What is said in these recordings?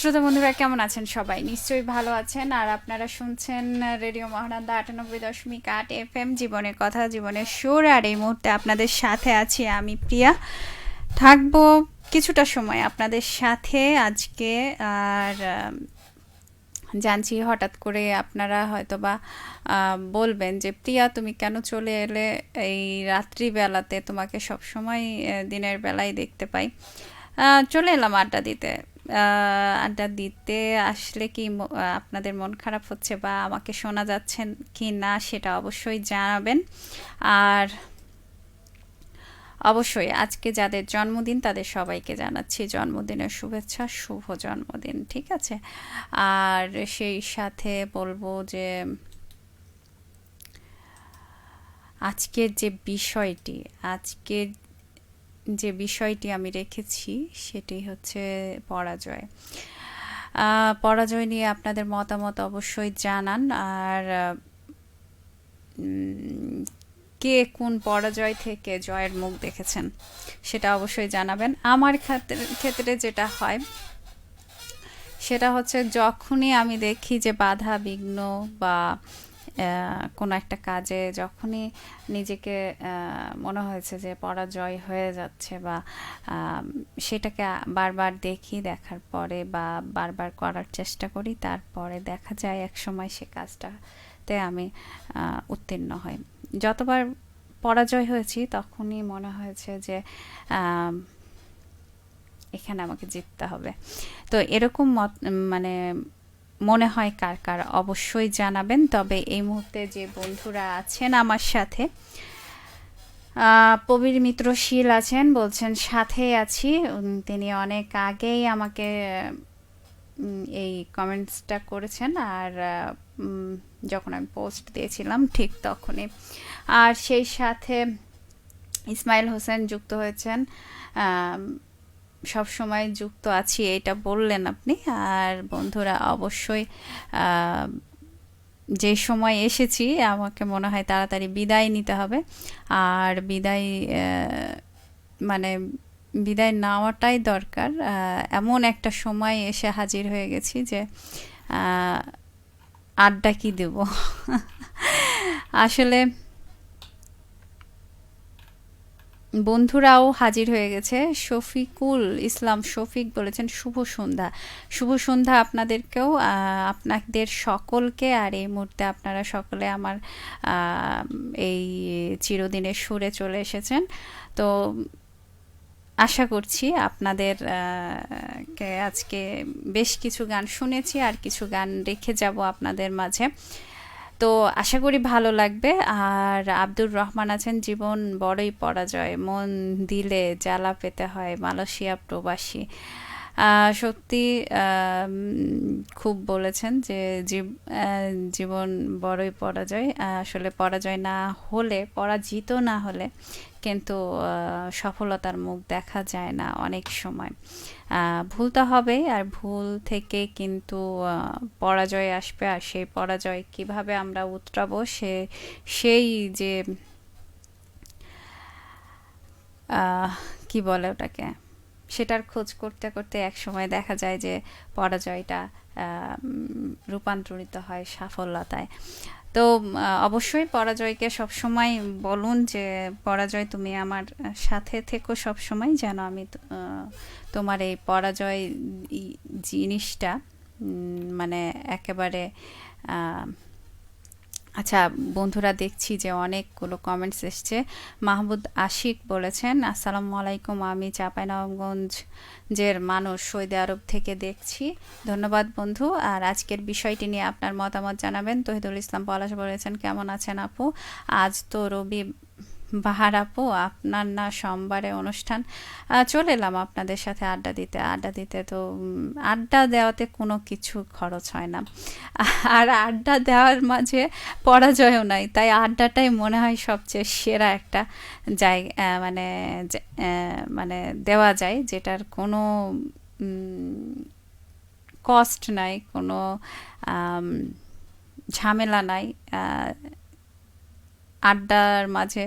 শ্রোতা বন্ধুরা কেমন আছেন? সবাই নিশ্চয়ই ভালো আছেন। আর আপনারা শুনছেন রেডিও মহানন্দা ৯৮.৮ FM, জীবনের কথা, জীবনের সুর। আর এই মুহূর্তে আপনাদের সাথে আছি আমি, প্রিয়া। থাকবো কিছুটা সময় আপনাদের সাথে আজকে। আর জানছি হঠাৎ করে আপনারা হয়তোবা বলবেন যে প্রিয়া, তুমি কেন চলে এলে এই রাত্রিবেলাতে? তোমাকে সবসময় দিনের বেলায় দেখতে পাই। চলে এলাম আড্ডা দিতে। আড্ডা দিতে আসলে কি আপনাদের মন খারাপ হচ্ছে বা আমাকে শোনা যাচ্ছেন কি না সেটা অবশ্যই জানাবেন। আর অবশ্যই আজকে যাদের জন্মদিন তাদের সবাইকে জানাচ্ছি জন্মদিনের শুভেচ্ছা, শুভ জন্মদিন। ঠিক আছে। আর সেই সাথে বলবো যে আজকের যে বিষয়টি আজকের যে বিষয়টি আমি রেখেছি সেটি হচ্ছে পরাজয়। পরাজয় নিয়ে আপনাদের মতামত অবশ্যই জানান। আর কে কোন পরাজয় থেকে জয়ের মুখ দেখেছেন সেটা অবশ্যই জানাবেন। আমার ক্ষেত্রে যেটা হয় সেটা হচ্ছে যখনই আমি দেখি যে বাধা বিঘ্ন বা কোনো একটা কাজে যখনই নিজেকে মনে হয়েছে যে পরাজয় হয়ে যাচ্ছে বা সেটাকে বারবার দেখি, দেখার পরে বা বারবার করার চেষ্টা করি, তারপরে দেখা যায় এক সময় সে কাজটাতে আমি উত্তীর্ণ হই। যতবার পরাজয় হয়েছি তখনই মনে হয়েছে যে এখানে আমাকে জিততে হবে। তো এরকম মানে মনে হয় কার কার অবশ্যই জানাবেন। তবে এই মুহূর্তে যে বন্ধুরা আছেন আমার সাথে, প্রবীর মিত্র শীল আছেন, বলছেন সাথে আছি। তিনি অনেক আগেই আমাকে এই কমেন্টসটা করেছেন। আর যখন আমি পোস্ট দিয়েছিলাম ঠিক তখনই। আর সেই সাথে ইসমাইল হোসেন যুক্ত হয়েছেন। সব সময় যুক্ত আছি এটা বললেন আপনি। আর বন্ধুরা অবশ্যই যে সময় এসেছি আমাকে মনে হয় তাড়াতাড়ি বিদায় নিতে হবে। আর বিদায় মানে বিদায় নেওয়াটাই দরকার। এমন একটা সময় এসে হাজির হয়ে গেছি যে আড্ডা কি দেব। আসলে বন্ধুরাও হাজির হয়ে গেছে। শফিকুল ইসলাম শফিক বলেছেন শুভ সন্ধ্যা। শুভ সন্ধ্যা আপনাদেরকেও, আপনাদের সকলকে। আর এই মুহূর্তে আপনারা সকলে আমার এই চিরদিনের সুরে চলে এসেছেন। তো আশা করছি আপনাদের কে আজকে বেশ কিছু গান শুনেছি, আর কিছু গান রেখে যাব আপনাদের মাঝে। তো আশা করি ভালো লাগবে। আর আব্দুর রহমান আছেন, জীবন বড়ই পরাজয়, মন দিলে জ্বালা পেতে হয়, মালয়েশিয়া প্রবাসী। সত্যি খুব বলেছেন যে জীবন বড়ই পরাজয়। আসলে পরাজয় না হলে, পরাজিত না হলে কিন্তু সফলতার মুখ দেখা যায় না অনেক সময়। ভুল তো হবে, আর ভুল থেকে কিন্তু পরাজয় আসবে। আর সেই পরাজয় কিভাবে আমরা উতরাবো সেই যে কি বলে ওটাকে, সেটার খোঁজ করতে করতে এক সময় দেখা যায় যে পরাজয়টা রূপান্তরিত হয় সাফল্যতায়। তো অবশ্যই পরাজয়কে সবসময় বলুন যে পরাজয় তুমি আমার সাথে থেকো সবসময়, যেন আমি তোমার এই পরাজয় জিনিসটা মানে একেবারে আচ্ছা বন্ধুরা, দেখছি যে অনেকগুলো কমেন্টস এসছে। মাহমুদ আশিক বলেছেন আসসালামু আলাইকুম, আমি চাঁপাইনবাবগঞ্জের মানুষ, সৌদি আরব থেকে দেখছি। ধন্যবাদ বন্ধু। আর আজকের বিষয়টি নিয়ে আপনার মতামত জানাবেন। তহিদুল ইসলাম পলাশ বলেছেন কেমন আছেন আপু? আজ তো রবি বাহার আপু, আপনার না সোমবারে অনুষ্ঠান? চলে এলাম আপনাদের সাথে আড্ডা দিতে। তো আড্ডা দেওয়াতে কোনো কিছু খরচ হয় না, আর আড্ডা দেওয়ার মাঝে পরাজয়ও নাই, তাই আড্ডাটাই মনে হয় সবচেয়ে সেরা একটা জায়গা, মানে দেওয়া যায়, যেটার কোনো কস্ট নাই, কোনো ঝামেলা নাই। আড্ডার মাঝে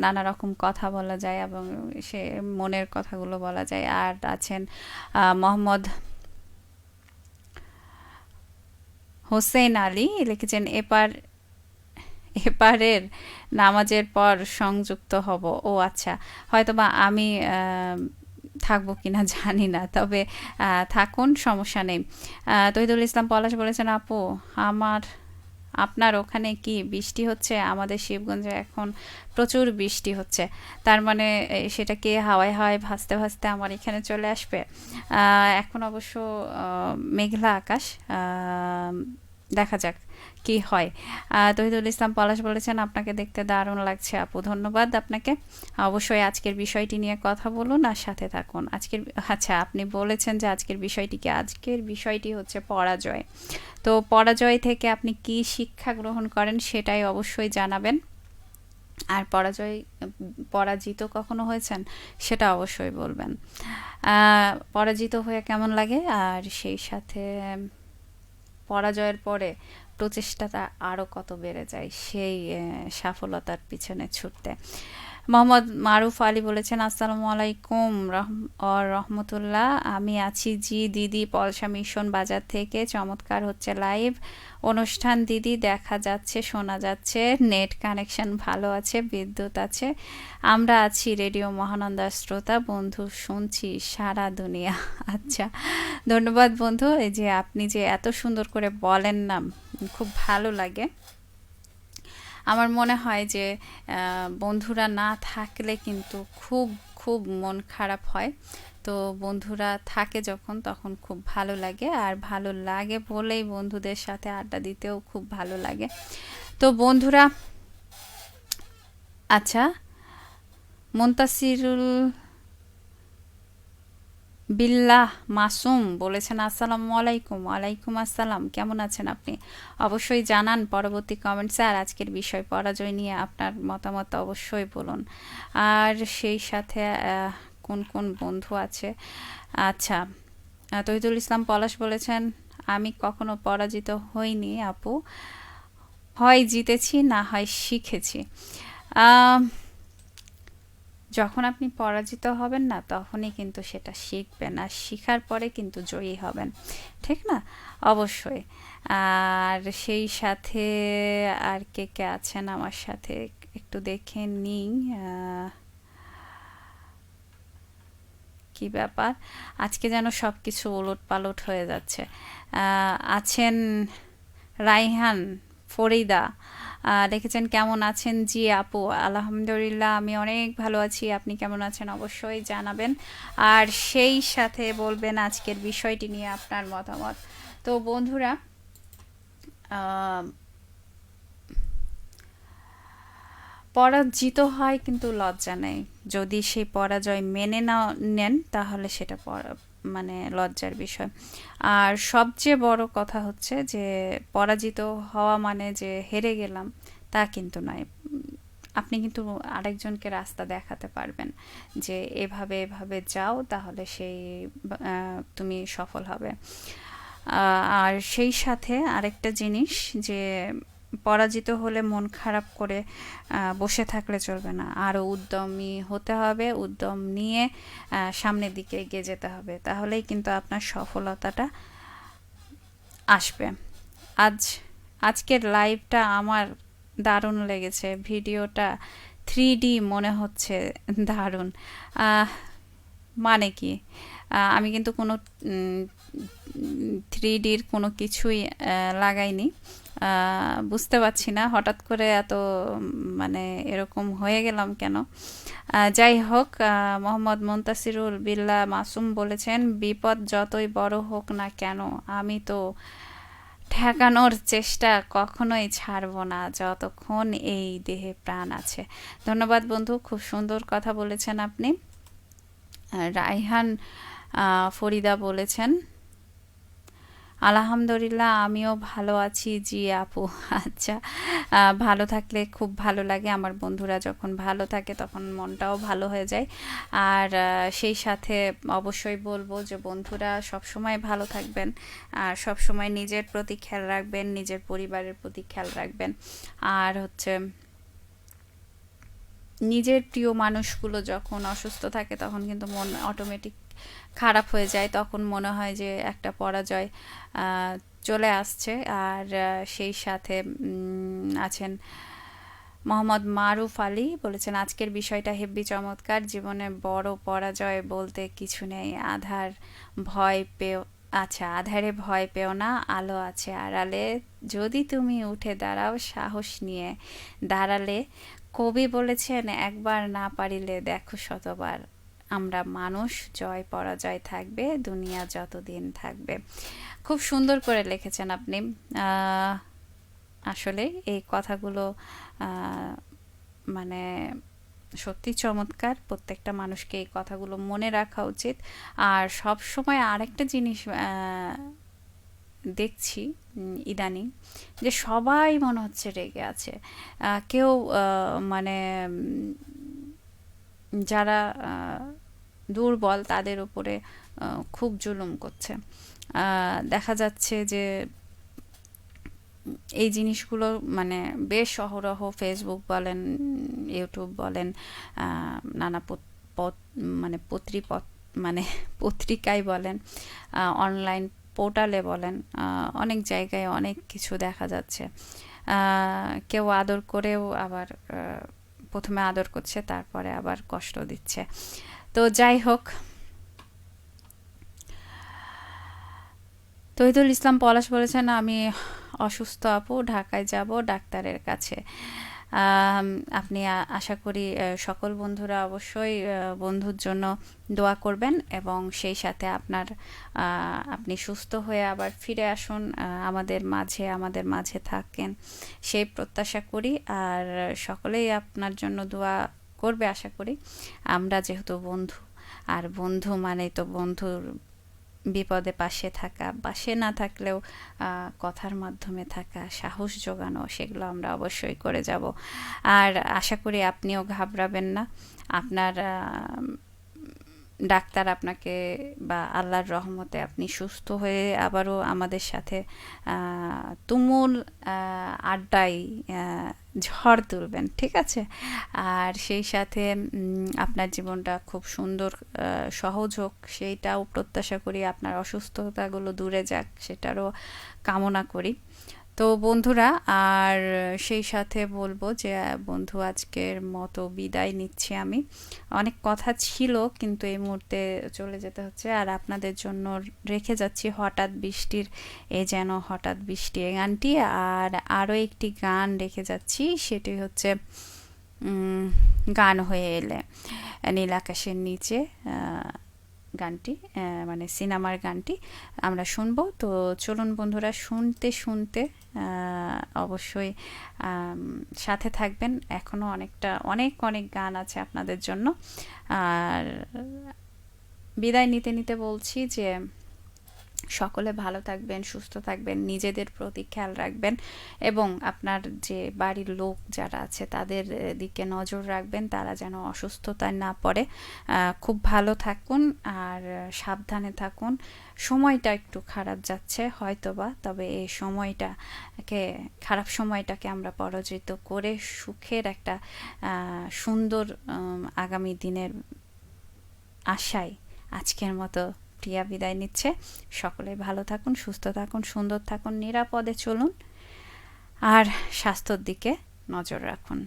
নানা রকম কথা বলা যায় এবং সে মনের কথাগুলো বলা যায়। আর আছেন মোহাম্মদ হোসেন আলী লিখেছেন এপারের নামাজের পর সংযুক্ত হব। ও আচ্ছা, হয়তোবা আমি থাকবো কিনা জানি না, তবে থাকুন, সমস্যা নেই। তহিদুল ইসলাম পলাশ বলেছেন, আপু আমার আপনার ওখানে কি বৃষ্টি হচ্ছে? আমাদের শিবগঞ্জে এখন প্রচুর বৃষ্টি হচ্ছে। তার মানে সেটা কি হাওয়ায় হাওয়ায় ভাসতে ভাসতে আমার এখানে চলে আসবে? এখন অবশ্য মেঘলা আকাশ, দেখা যাক কি হয়। তহিদুল ইসলাম পলাশ বলেছেন, আপনাকে দেখতে দারুণ লাগছে আপু। ধন্যবাদ আপনাকে। অবশ্যই আজকের বিষয়টি নিয়ে কথা বলুন আর সাথে থাকুন। আচ্ছা, আপনি বলেছেন যে আজকের বিষয়টি কি? আজকের বিষয়টি হচ্ছে পরাজয়। তো পরাজয় থেকে আপনি কি শিক্ষা গ্রহণ করেন সেটাই অবশ্যই জানাবেন। আর পরাজিত কখনো হয়েছেন সেটা অবশ্যই বলবেন। পরাজিত হয়ে কেমন লাগে, আর সেই সাথে পরাজয়ের পরে প্রচেষ্টাটা আরও কত বেড়ে যায় সেই সফলতার পিছনে ছুটতে। মোহাম্মদ মারুফ আলী বলেছেন, আসসালামু আলাইকুম রহমতুল্লাহ। আমি আছি জি দিদি, পলসা মিশন বাজার থেকে। চমৎকার হচ্ছে লাইভ অনুষ্ঠান দিদি, দেখা যাচ্ছে শোনা যাচ্ছে, নেট কানেকশন ভালো আছে, বিদ্যুৎ আছে। আমরা আছি রেডিও মহানন্দা শ্রোতা বন্ধু, শুনছি সারা দুনিয়া। আচ্ছা, ধন্যবাদ বন্ধু। এই যে আপনি যে এত সুন্দর করে বলেন না, খুব ভালো লাগে। আমার মনে হয় যে বন্ধুরা না থাকলে কিন্তু খুব খুব মন খারাপ হয়। তো বন্ধুরা থাকে যখন, তখন খুব ভালো লাগে, আর ভালো লাগে বলেই বন্ধুদের সাথে আড্ডা দিতেও খুব ভালো লাগে। তো বন্ধুরা, আচ্ছা, মুনতাসিরুল বিল্লাহ মাসুম বলেছেন, আসসালামু আলাইকুম। ওয়ালাইকুম আসসালাম, কেমন আছেন আপনি? অবশ্যই জানান পরবর্তী কমেন্টসে। আর আজকের বিষয় পরাজয় নিয়ে আপনার মতামত অবশ্যই বলুন। আর সেই সাথে কোন কোন বন্ধু আছে? আচ্ছা, তহিদুল ইসলাম পলাশ বলেছেন, আমি কখনো পরাজিত হইনি আপু, হয় জিতেছি না হয় শিখেছি। যখন আপনি পরাজিত হবেন না, তখনই কিন্তু সেটা শিখবেন, আর শিখার পরে কিন্তু জয়ী হবেন, ঠিক না? অবশ্যই। আর সেই সাথে আর কে কে আছেন আমার সাথে একটু দেখে নিই। কি ব্যাপার, আজকে যেন সব কিছু ওলট পালট হয়ে যাচ্ছে। আছেন রাইহান ফরিদা, লিখেছেন, কেমন আছেন? জি আপু, আলহামদুলিল্লাহ আমি অনেক ভালো আছি। আপনি কেমন আছেন অবশ্যই জানাবেন, আর সেই সাথে বলবেন আজকের বিষয়টি নিয়ে আপনার মতামত। তো বন্ধুরা, পরাজিত হয় কিন্তু লজ্জা নেই। যদি সেই পরাজয় মেনে না নেন, তাহলে সেটা মানে লজ্জার বিষয়। আর সবচেয়ে বড় কথা হচ্ছে যে পরাজিত হওয়া মানে যে হেরে গেলাম তা কিন্তু নয়। আপনি কিন্তু আরেকজনকে রাস্তা দেখাতে পারবেন যে এভাবে এভাবে যাও, তাহলে তুমি সফল হবে। আর সেই সাথে আরেকটা জিনিস, যে পরাজিত হলে মন খারাপ করে বসে থাকলে চলবে না, আরও উদ্যমী হতে হবে, উদ্যম নিয়ে সামনের দিকে এগিয়ে যেতে হবে, তাহলেই কিন্তু আপনার সফলতাটা আসবে। আজকের লাইভটা আমার দারুণ লেগেছে, ভিডিওটা 3D মনে হচ্ছে, দারুণ। মানে কি, আমি কিন্তু কোনো 3Dর কোনো কিছুই লাগাইনি। বুঝতে পারছি না হঠাৎ করে এত মানে এরকম হয়ে গেলাম কেন। যাই হোক, মোহাম্মদ মুনতাসিরুল বিল্লাহ মাসুম বলেছেন, বিপদ যতই বড় হোক না কেন আমি তো ঠেকানোর চেষ্টা কখনোই ছাড়ব না যতক্ষণ এই দেহে প্রাণ আছে। ধন্যবাদ বন্ধু, খুব সুন্দর কথা বলেছেন আপনি। রাইহান ফরিদা বলেছেন, আলহামদুলিল্লাহ আমিও ভালো আছি জি আপু। আচ্ছা, ভালো থাকলে খুব ভালো লাগে। আমার বন্ধুরা যখন ভালো থাকে তখন মনটাও ভালো হয়ে যায়। আর সেই সাথে অবশ্যই বলবো যে বন্ধুরা সবসময় ভালো থাকবেন, আর সবসময় নিজের প্রতি খেয়াল রাখবেন, নিজের পরিবারের প্রতি খেয়াল রাখবেন। আর হচ্ছে নিজের প্রিয় মানুষগুলো যখন অসুস্থ থাকে, তখন কিন্তু মন অটোমেটিক খারাপ হয়ে যায়, তখন মনে হয় যে একটা পরাজয় চলে আসছে। আর সেই সাথে আছেন মোহাম্মদ মারুফ আলী, বলেছেন আজকের বিষয়টা হেব্বি চমৎকার, জীবনে বড় পরাজয় বলতে কিছু নেই, ভয় পেও আধারে ভয় পেও না, আলো আছে আড়ালে, যদি তুমি উঠে দাঁড়াও সাহস নিয়ে, দাঁড়ালে। কবি বলেছেন একবার না পারিলে দেখো শতবার, আমরা মানুষ, জয় পরাজয় থাকবে দুনিয়া যতদিন থাকবে। খুব সুন্দর করে লিখেছেন আপনি। আহ, আসলে এই কথাগুলো আহ, মানে সত্যি চমৎকার, প্রত্যেকটা মানুষকে এই কথাগুলো মনে রাখা উচিত। আর সব সময় আরেকটা জিনিস দেখছি ইদানিং, যে সবাই মনে হচ্ছে রেগে আছে। কেউ মানে যারা দুর্বল তাদের উপরে খুব জুলুম করছে। দেখা যাচ্ছে যে এই জিনিসগুলো মানে বেশ অহরহ ফেসবুক বলেন, ইউটিউব বলেন, নানা মানে মানে পত্রিকায় বলেন, অনলাইন পোর্টালে বলেন, অনেক জায়গায় অনেক কিছু দেখা যাচ্ছে। কেউ আদর করেও আবার প্রথমে আদর করছে, তারপরে আবার কষ্ট দিচ্ছে। তো যাই হোক, তহিদুল ইসলাম পলাশ বলেছেন আমি অসুস্থ আপু, ঢাকায় যাব ডাক্তারের কাছে। আপনি আশা করি সকল বন্ধুরা অবশ্যই বন্ধুর জন্য দোয়া করবেন, এবং সেই সাথে আপনি সুস্থ হয়ে আবার ফিরে আসুন, আমাদের মাঝে থাকেন সেই প্রত্যাশা করি। আর সকলেই আপনার জন্য দোয়া করবে আশা করি। আমরা যেহেতু বন্ধু, আর বন্ধু মানে তো বন্ধুর বিপদে পাশে থাকা, পাশে না থাকলেও কথার মাধ্যমে থাকা, সাহস জোগানো, সেগুলো আমরা অবশ্যই করে যাব। আর আশা করি আপনিও ঘাবড়াবেন না। আপনার ডাক্তার আপনাকে, বা আল্লাহর রহমতে আপনি সুস্থ হয়ে আবারও আমাদের সাথে তুমুল আড্ডায় ঝড় তুলবেন, ঠিক আছে? আর সেই সাথে আপনার জীবনটা খুব সুন্দর সহজ হোক, সেইটাও প্রত্যাশা করি। আপনার অসুস্থতাগুলো দূরে যাক, সেটারও কামনা করি। তো বন্ধুরা, আর সেই সাথে বলবো যে বন্ধু আজকের মতো বিদায় নিচ্ছি আমি। অনেক কথা ছিল কিন্তু এই মুহূর্তে চলে যেতে হচ্ছে। আর আপনাদের জন্য রেখে যাচ্ছি হঠাৎ বৃষ্টির, এ যেন হঠাৎ বৃষ্টি, এই গানটি। আর আরও একটি গান রেখে যাচ্ছি, সেটি হচ্ছে গান হয়ে এলে, নীল আকাশের নিচে গানটি, মানে সিনেমার গানটি আমরা শুনবো। তো চলুন বন্ধুরা, শুনতে শুনতে অবশ্যই সাথে থাকবেন। এখনও অনেক অনেক গান আছে আপনাদের জন্য। আর বিদায় নিতে নিতে বলছি যে সকলে ভালো থাকবেন, সুস্থ থাকবেন, নিজেদের প্রতি খেয়াল রাখবেন, এবং আপনার যে বাড়ির লোক যারা আছে তাদের দিকে নজর রাখবেন, তারা যেন অসুস্থতায় না পড়ে। খুব ভালো থাকুন আর সাবধানে থাকুন। সময়টা একটু খারাপ যাচ্ছে হয়তোবা, তবে এই খারাপ সময়টাকে আমরা পরাজিত করে সুখের একটা সুন্দর আগামী দিনের আশায় আজকের মতো প্রিয়া বিদায় নিচ্ছে। সকলে ভালো থাকুন, সুস্থ থাকুন, সুন্দর থাকুন, নিরাপদে চলুন, আর স্বাস্থ্যর দিকে নজর রাখুন।